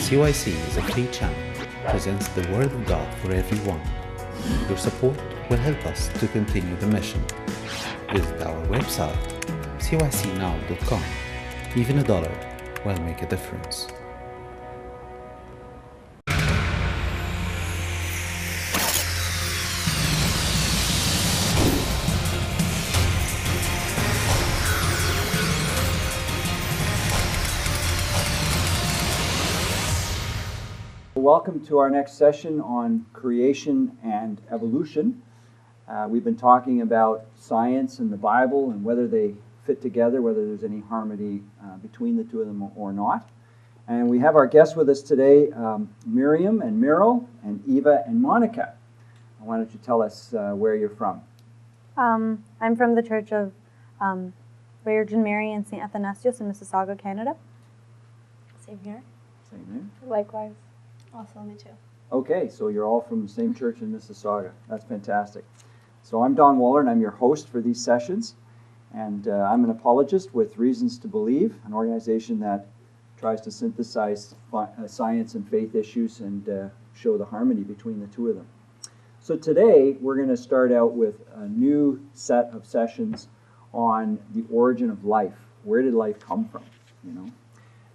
CYC is a free channel, presents the Word of God for everyone. Your support will help us to continue the mission. Visit our website, cycnow.com. Even $1 will make a difference. Welcome to our next session on creation and evolution. We've been talking about science and the Bible and whether they fit together, whether there's any harmony between the two of them or not. And we have our guests with us today, Miriam and Miro, and Eva and Monica. Why don't you tell us where you're from? I'm from the Church of Virgin Mary and St. Athanasius in Mississauga, Canada. Same here. Same here. Likewise. Also, me too. Okay, so you're all from the same church in Mississauga. That's fantastic. So I'm Don Waller, and I'm your host for these sessions. And I'm an apologist with Reasons to Believe, an organization that tries to synthesize science and faith issues and show the harmony between the two of them. So today, we're going to start out with a new set of sessions on the origin of life. Where did life come from?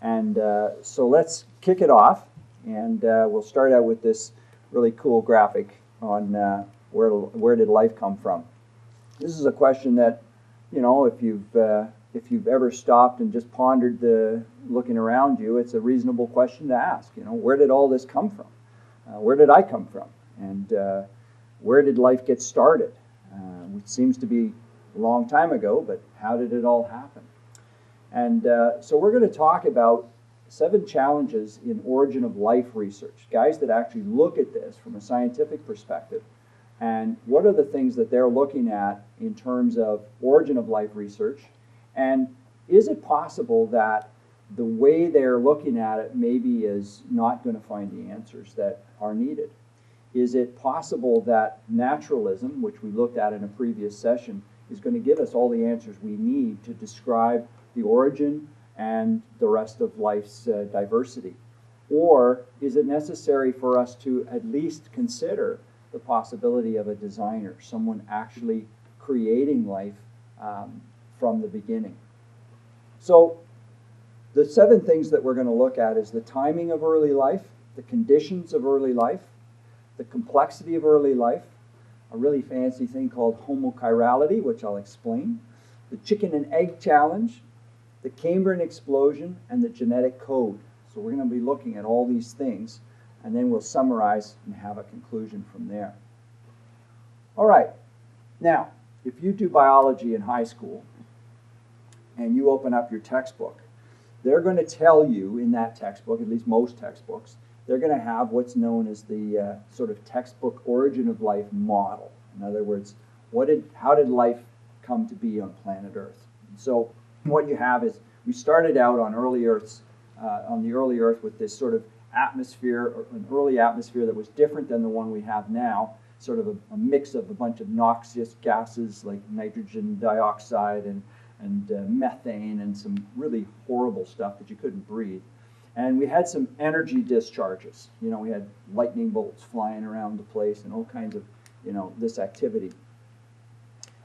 And so let's kick it off. And we'll start out with this really cool graphic on where did life come from. This is a question that, if you've ever stopped and just pondered looking around you, it's a reasonable question to ask. Where did all this come from? Where did I come from? And where did life get started? It seems to be a long time ago, but how did it all happen? And so we're going to talk about 7 challenges in origin of life research, guys that actually look at this from a scientific perspective, and what are the things that they're looking at in terms of origin of life research, and is it possible that the way they're looking at it maybe is not going to find the answers that are needed? Is it possible that naturalism, which we looked at in a previous session, is going to give us all the answers we need to describe the origin and the rest of life's diversity? Or is it necessary for us to at least consider the possibility of a designer, someone actually creating life from the beginning? So the 7 things that we're going to look at is the timing of early life, the conditions of early life, the complexity of early life, a really fancy thing called homochirality, which I'll explain, the chicken and egg challenge, the Cambrian explosion, and the genetic code. So we're going to be looking at all these things, and then we'll summarize and have a conclusion from there. All right. Now, if you do biology in high school, and you open up your textbook, they're going to tell you in that textbook, at least most textbooks, they're going to have what's known as the sort of textbook origin of life model. In other words, how did life come to be on planet Earth? So what you have is we started out on the early Earth with this sort of atmosphere, or an early atmosphere that was different than the one we have now, sort of a mix of a bunch of noxious gases like nitrogen dioxide and methane and some really horrible stuff that you couldn't breathe. And we had some energy discharges. We had lightning bolts flying around the place and all kinds of, this activity.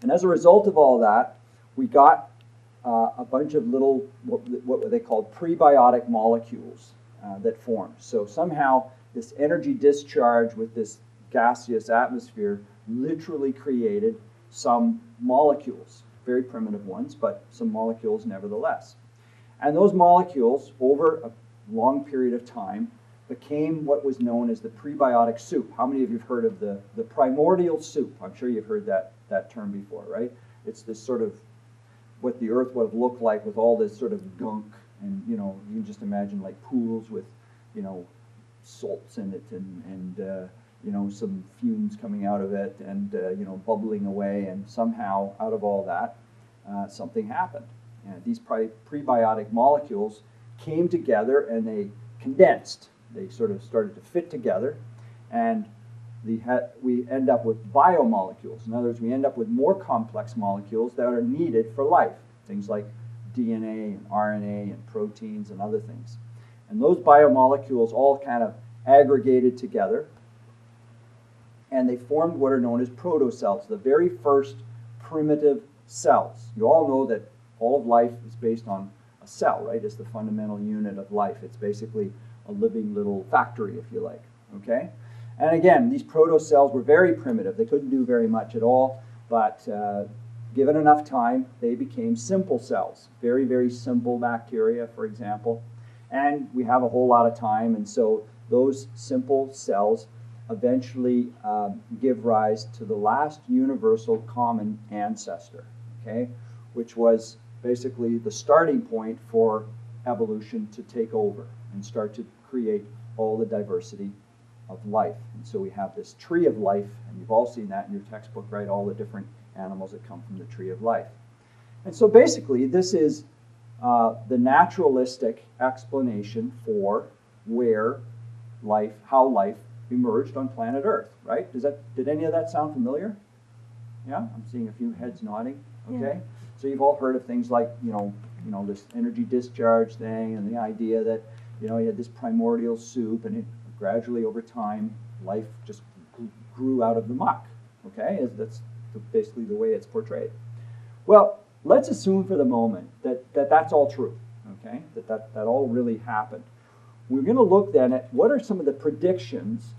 And as a result of all that, we got a bunch of little, what they called prebiotic molecules that formed. So somehow this energy discharge with this gaseous atmosphere literally created some molecules, very primitive ones, but some molecules nevertheless. And those molecules, over a long period of time, became what was known as the prebiotic soup. How many of you have heard of the primordial soup? I'm sure you've heard that term before, right? It's this sort of what the Earth would have looked like with all this sort of gunk, and you can just imagine like pools with salts in it and some fumes coming out of it and bubbling away, and somehow out of all that something happened. And these prebiotic molecules came together and they condensed. They sort of started to fit together, and we end up with biomolecules. In other words, we end up with more complex molecules that are needed for life, things like DNA and RNA and proteins and other things. And those biomolecules all kind of aggregated together, and they formed what are known as protocells, the very first primitive cells. You all know that all of life is based on a cell, right? It's the fundamental unit of life. It's basically a living little factory, if you like, okay? And again, these protocells were very primitive. They couldn't do very much at all, but given enough time, they became simple cells. Very, very simple bacteria, for example. And we have a whole lot of time, and so those simple cells eventually give rise to the last universal common ancestor, okay, which was basically the starting point for evolution to take over and start to create all the diversity of life. And so we have this tree of life, and you've all seen that in your textbook, right? All the different animals that come from the tree of life. And so basically, this is the naturalistic explanation for where life, how life emerged on planet Earth, right? Did any of that sound familiar? Yeah, I'm seeing a few heads nodding. Okay, Yeah. So you've all heard of things like this energy discharge thing, and the idea that you had this primordial soup, and it gradually over time life just grew out of the muck. Okay, that's basically the way it's portrayed. Well, let's assume for the moment that that's all true. Okay, that all really happened. We're going to look then at what are some of the predictions,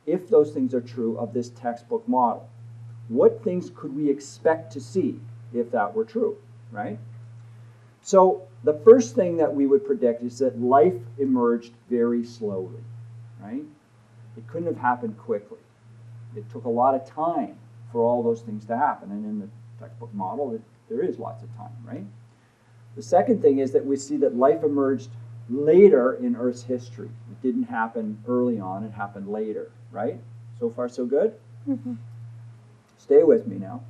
if those things are true, of this textbook model. What things could we expect to see if that were true, right? So the first thing that we would predict is that life emerged very slowly, right? It couldn't have happened quickly. It took a lot of time for all those things to happen, and in the textbook model, there is lots of time, right? The second thing is that we see that life emerged later in Earth's history. It didn't happen early on, it happened later, right? So far, so good? Mm-hmm. Stay with me now.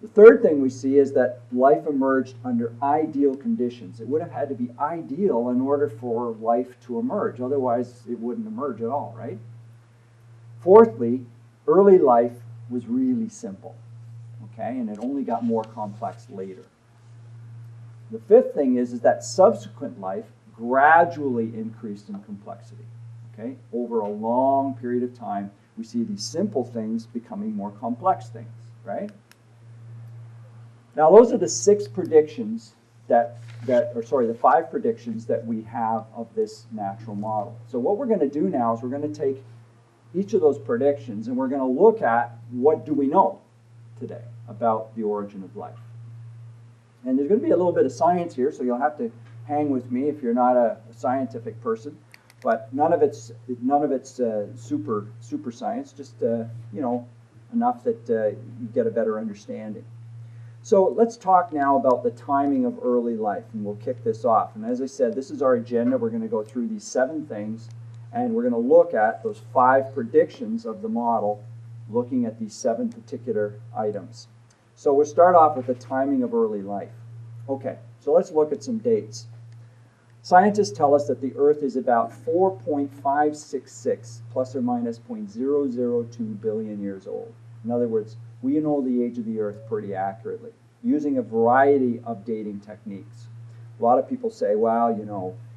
The third thing we see is that life emerged under ideal conditions. It would have had to be ideal in order for life to emerge. Otherwise, it wouldn't emerge at all, right? Fourthly, early life was really simple, okay? And it only got more complex later. The fifth thing is that subsequent life gradually increased in complexity, okay? Over a long period of time, we see these simple things becoming more complex things, right? Now, those are the six predictions the 5 predictions that we have of this natural model. So what we're going to do now is we're going to take each of those predictions and we're going to look at what do we know today about the origin of life. And there's going to be a little bit of science here, so you'll have to hang with me if you're not a scientific person. But none of it's super science, just enough that you get a better understanding. So let's talk now about the timing of early life, and we'll kick this off. And as I said, this is our agenda. We're going to go through these 7 things, and we're going to look at those 5 predictions of the model, looking at these 7 particular items. So we'll start off with the timing of early life. Okay, so let's look at some dates. Scientists tell us that the Earth is about 4.566 plus or minus 0.002 billion years old. In other words, we know the age of the Earth pretty accurately, using a variety of dating techniques. A lot of people say, well,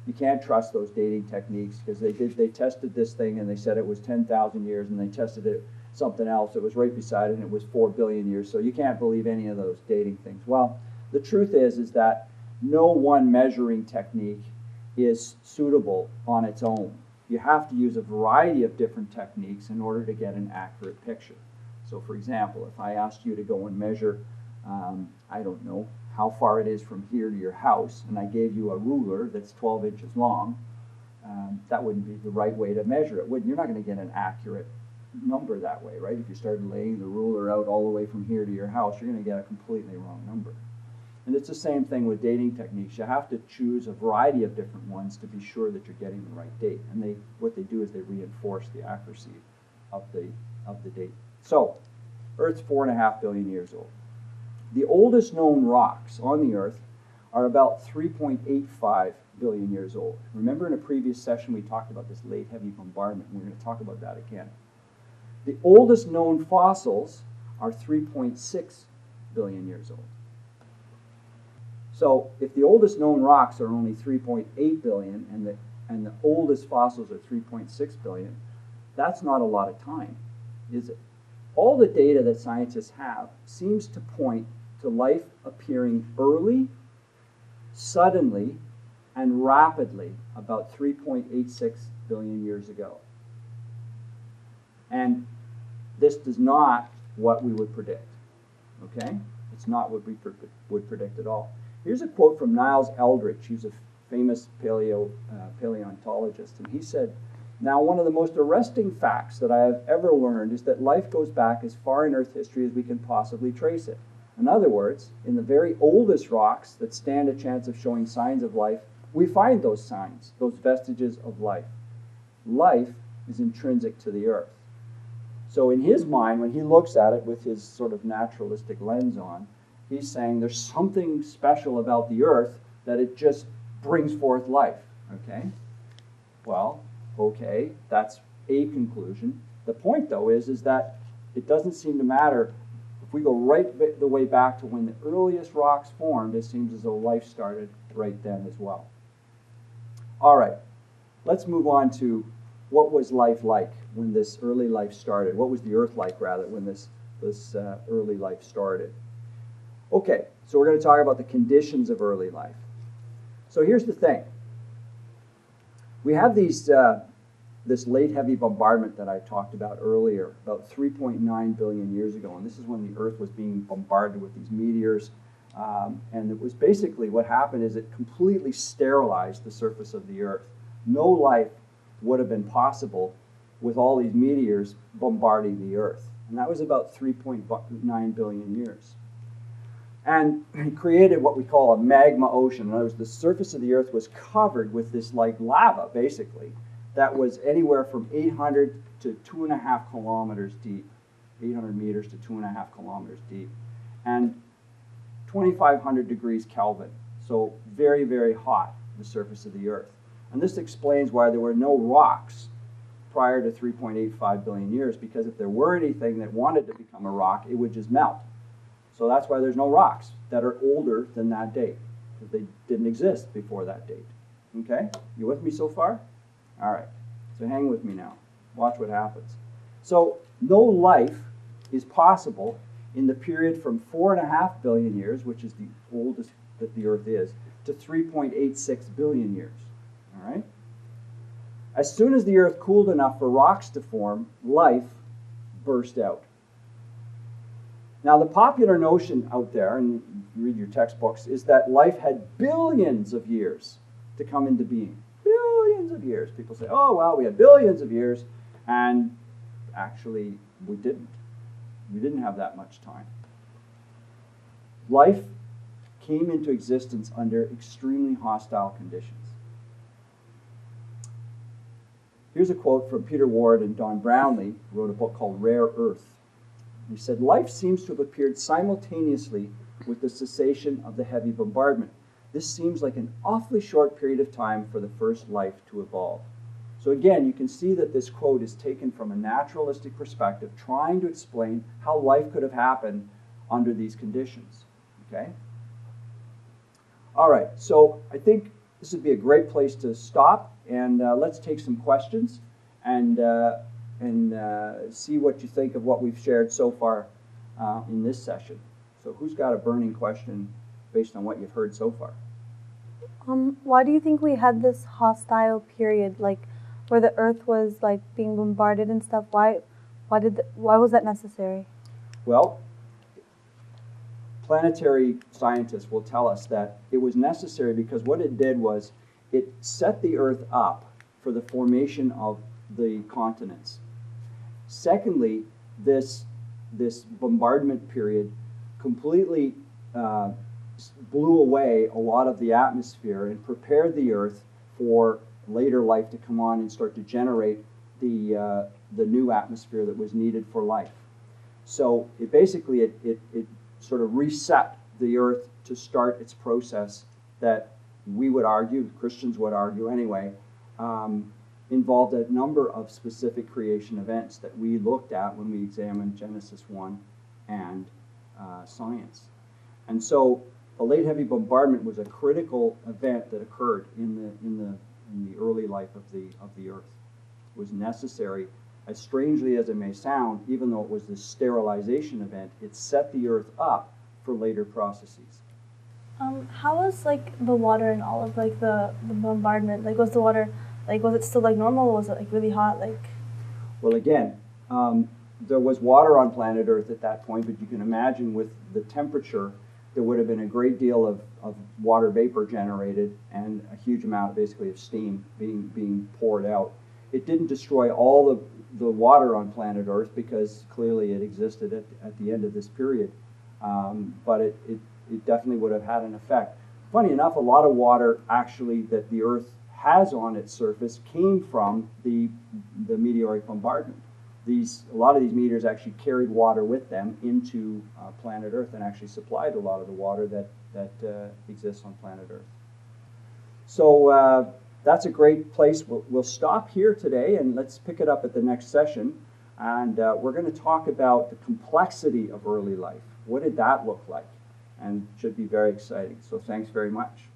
you can't trust those dating techniques because they tested this thing and they said it was 10,000 years, and they tested it something else. It was right beside it and it was 4 billion years, so you can't believe any of those dating things. Well, the truth is that no one measuring technique is suitable on its own. You have to use a variety of different techniques in order to get an accurate picture. So for example, if I asked you to go and measure, I don't know, how far it is from here to your house, and I gave you a ruler that's 12 inches long, that wouldn't be the right way to measure it. You're not going to get an accurate number that way, right? If you started laying the ruler out all the way from here to your house, you're going to get a completely wrong number. And it's the same thing with dating techniques. You have to choose a variety of different ones to be sure that you're getting the right date. And what they do is they reinforce the accuracy of the date. So, Earth's 4.5 billion years old. The oldest known rocks on the Earth are about 3.85 billion years old. Remember in a previous session we talked about this late heavy bombardment, and we're going to talk about that again. The oldest known fossils are 3.6 billion years old. So if the oldest known rocks are only 3.8 billion and the and the oldest fossils are 3.6 billion, that's not a lot of time, is it? All the data that scientists have seems to point to life appearing early, suddenly, and rapidly about 3.86 billion years ago. And this is not what we would predict, okay? It's not what we would predict at all. Here's a quote from Niles Eldredge. He's a famous paleontologist, and he said, "Now, one of the most arresting facts that I have ever learned is that life goes back as far in Earth history as we can possibly trace it. In other words, in the very oldest rocks that stand a chance of showing signs of life, we find those signs, those vestiges of life. Life is intrinsic to the Earth." So in his mind, when he looks at it with his sort of naturalistic lens on, he's saying there's something special about the Earth that it just brings forth life, okay? Well, okay, that's a conclusion. The point, though, is that it doesn't seem to matter. If we go right the way back to when the earliest rocks formed, it seems as though life started right then as well. All right, let's move on to what was life like when this early life started. What was the Earth like, rather, when this early life started? Okay, so we're going to talk about the conditions of early life. So here's the thing. We have these, this late heavy bombardment that I talked about earlier, about 3.9 billion years ago, and this is when the Earth was being bombarded with these meteors, and it was basically what happened is it completely sterilized the surface of the Earth. No life would have been possible with all these meteors bombarding the Earth, and that was about 3.9 billion years. And it created what we call a magma ocean. In other words, the surface of the Earth was covered with this like lava, basically, that was anywhere from 800 to 2.5 kilometers deep, 800 meters to 2.5 kilometers deep, and 2,500 degrees Kelvin. So very, very hot, the surface of the Earth. And this explains why there were no rocks prior to 3.85 billion years, because if there were anything that wanted to become a rock, it would just melt. So that's why there's no rocks that are older than that date, because they didn't exist before that date. Okay? You with me so far? All right. So hang with me now. Watch what happens. So no life is possible in the period from 4.5 billion years, which is the oldest that the Earth is, to 3.86 billion years. All right? As soon as the Earth cooled enough for rocks to form, life burst out. Now, the popular notion out there, and you read your textbooks, is that life had billions of years to come into being. Billions of years. People say, oh, well, we had billions of years, and actually, we didn't. We didn't have that much time. Life came into existence under extremely hostile conditions. Here's a quote from Peter Ward and Don Brownlee, who wrote a book called Rare Earth. He said, "Life seems to have appeared simultaneously with the cessation of the heavy bombardment. This seems like an awfully short period of time for the first life to evolve." So again, you can see that this quote is taken from a naturalistic perspective, trying to explain how life could have happened under these conditions. Okay? All right, so I think this would be a great place to stop, and let's take some questions and see what you think of what we've shared so far in this session. So who's got a burning question based on what you've heard so far? Why do you think we had this hostile period, like where the Earth was like being bombarded and stuff? Why was that necessary? Well, planetary scientists will tell us that it was necessary because what it did was it set the Earth up for the formation of the continents. Secondly, this bombardment period completely blew away a lot of the atmosphere and prepared the Earth for later life to come on and start to generate the new atmosphere that was needed for life. So it basically it sort of reset the Earth to start its process that we would argue, Christians would argue anyway, involved a number of specific creation events that we looked at when we examined Genesis 1 and science. And so the late heavy bombardment was a critical event that occurred in in the early life of the Earth. It was necessary, as strangely as it may sound, even though it was this sterilization event, it set the Earth up for later processes. How was like the water and all of like the bombardment? Like was the water was it still like normal, or was it like really hot? Like Well, again, there was water on planet Earth at that point, but you can imagine with the temperature, there would have been a great deal of water vapor generated and a huge amount, basically, of steam being poured out. It didn't destroy all of the water on planet Earth because clearly it existed at the end of this period, but it definitely would have had an effect. Funny enough, a lot of water actually that the Earth has on its surface came from the meteoric bombardment. A lot of these meteors actually carried water with them into planet Earth and actually supplied a lot of the water that exists on planet Earth. So that's a great place. We'll stop here today and let's pick it up at the next session. And we're going to talk about the complexity of early life. What did that look like? And it should be very exciting. So thanks very much.